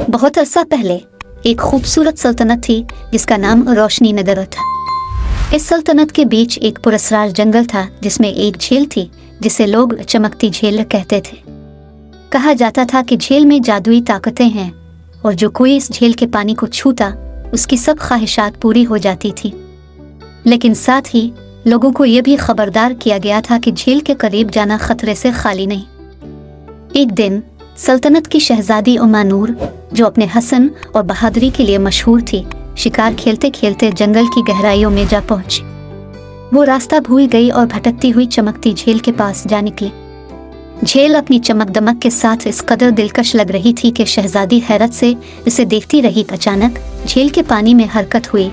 बहुत अरसा पहले एक खूबसूरत सल्तनत थी जिसका नाम रोशनी नगर था। इस सल्तनत के बीच एक पुरस्कार जंगल था जिसमें एक झील थी जिसे लोग चमकती झील कहते थे। कहा जाता था कि झील में जादुई ताकतें हैं और जो कोई इस झील के पानी को छूता उसकी सब ख्वाहिशात पूरी हो जाती थी। लेकिन साथ ही लोगों को यह भी खबरदार किया गया था कि झील के करीब जाना खतरे से खाली नहीं। एक दिन सल्तनत की शहजादी उमानूर, जो अपने हसन और बहादुरी के लिए मशहूर थी, शिकार खेलते खेलते जंगल की गहराइयों में जा पहुंची। वो रास्ता भूल गई और भटकती हुई चमकती झील के पास जा निकली। झील अपनी चमक दमक के साथ इस कदर दिलकश लग रही थी कि शहजादी हैरत से इसे देखती रही। अचानक झील के पानी में हरकत हुई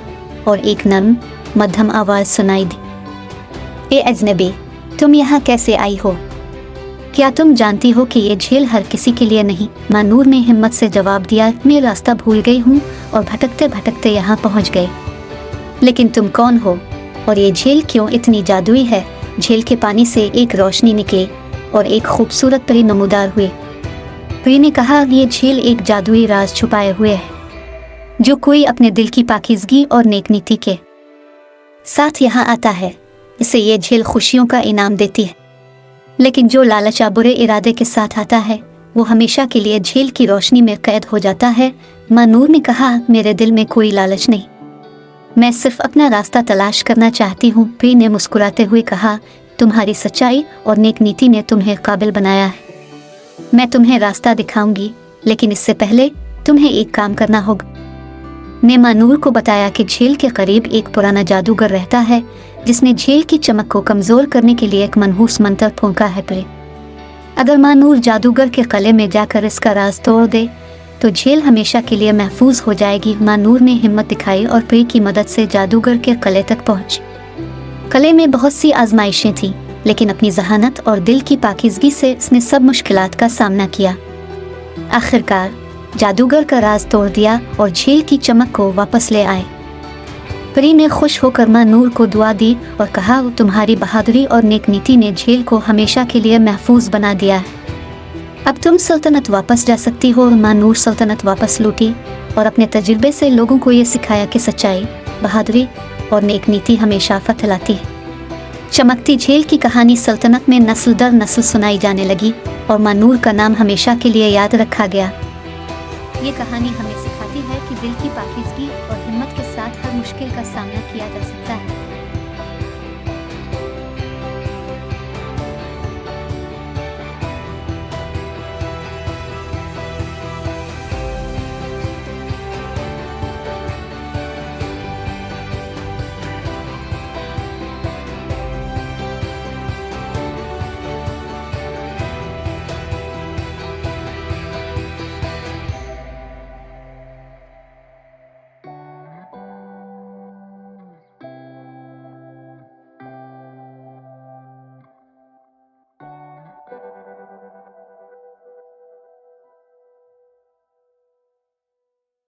और एक नर्म मध्यम आवाज सुनाई दी। ए अजनबी, तुम यहाँ कैसे आई हो? क्या तुम जानती हो कि ये झील हर किसी के लिए नहीं? मानूर ने हिम्मत से जवाब दिया, मैं रास्ता भूल गई हूँ और भटकते भटकते यहाँ पहुँच गए। लेकिन तुम कौन हो और ये झील क्यों इतनी जादुई है? झील के पानी से एक रोशनी निकली और एक खूबसूरत परी नमूदार हुई। परी ने कहा, ये झील एक जादुई राज छुपाए हुए है जो कोई अपने दिल की पाकीज़गी और नेक नीति के साथ यहाँ आता है, इसे ये झील खुशियों का इनाम देती है। लेकिन जो लालचा बुरे इरादे के साथ आता है वो हमेशा के लिए झील की रोशनी में कैद हो जाता है। मानूर ने कहा, मेरे दिल में कोई लालच नहीं, मैं सिर्फ अपना रास्ता तलाश करना चाहती हूँ। परी ने मुस्कुराते हुए कहा, तुम्हारी सच्चाई और नेक नीति ने तुम्हें काबिल बनाया है। मैं तुम्हें रास्ता दिखाऊंगी, लेकिन इससे पहले तुम्हें एक काम करना होगा। ने मानूर को बताया कि झील के करीब एक पुराना जादूगर रहता है जिसने झील की चमक को कमजोर करने के लिए एक मनहूस मंत्र फूंका है। परी, अगर मानूर जादूगर के किले में जाकर इसका राज तोड़ दे तो झील हमेशा के लिए महफूज हो जाएगी। मानूर ने हिम्मत दिखाई और परी की मदद से जादूगर के किले तक पहुंची। किले में बहुत सी आजमाइशें थीं, लेकिन अपनी जहानत और दिल की पाकीज़गी से इसने सब मुश्किलात का सामना किया। आखिरकार जादूगर का राज तोड़ दिया और झील की चमक को वापस ले आए। परी ने खुश होकर मानूर को दुआ दी और कहा, तुम्हारी बहादुरी और नेक नीति ने झील को हमेशा के लिए महफूज बना दिया है। अब तुम सल्तनत वापस जा सकती हो। मानूर सल्तनत वापस लौटी और अपने तजुर्बे से लोगों को ये सिखाया कि सच्चाई, बहादुरी और नेक नीति हमेशा फतह लाती है। चमकती झील की कहानी सल्तनत में नस्ल दर नस्ल सुनाई जाने लगी और मानूर का नाम हमेशा के लिए याद रखा गया। ये कहानी हमें सिखाती है कि दिल की पाकीज़गी और हिम्मत के साथ हर मुश्किल का सामना किया जा सकता है।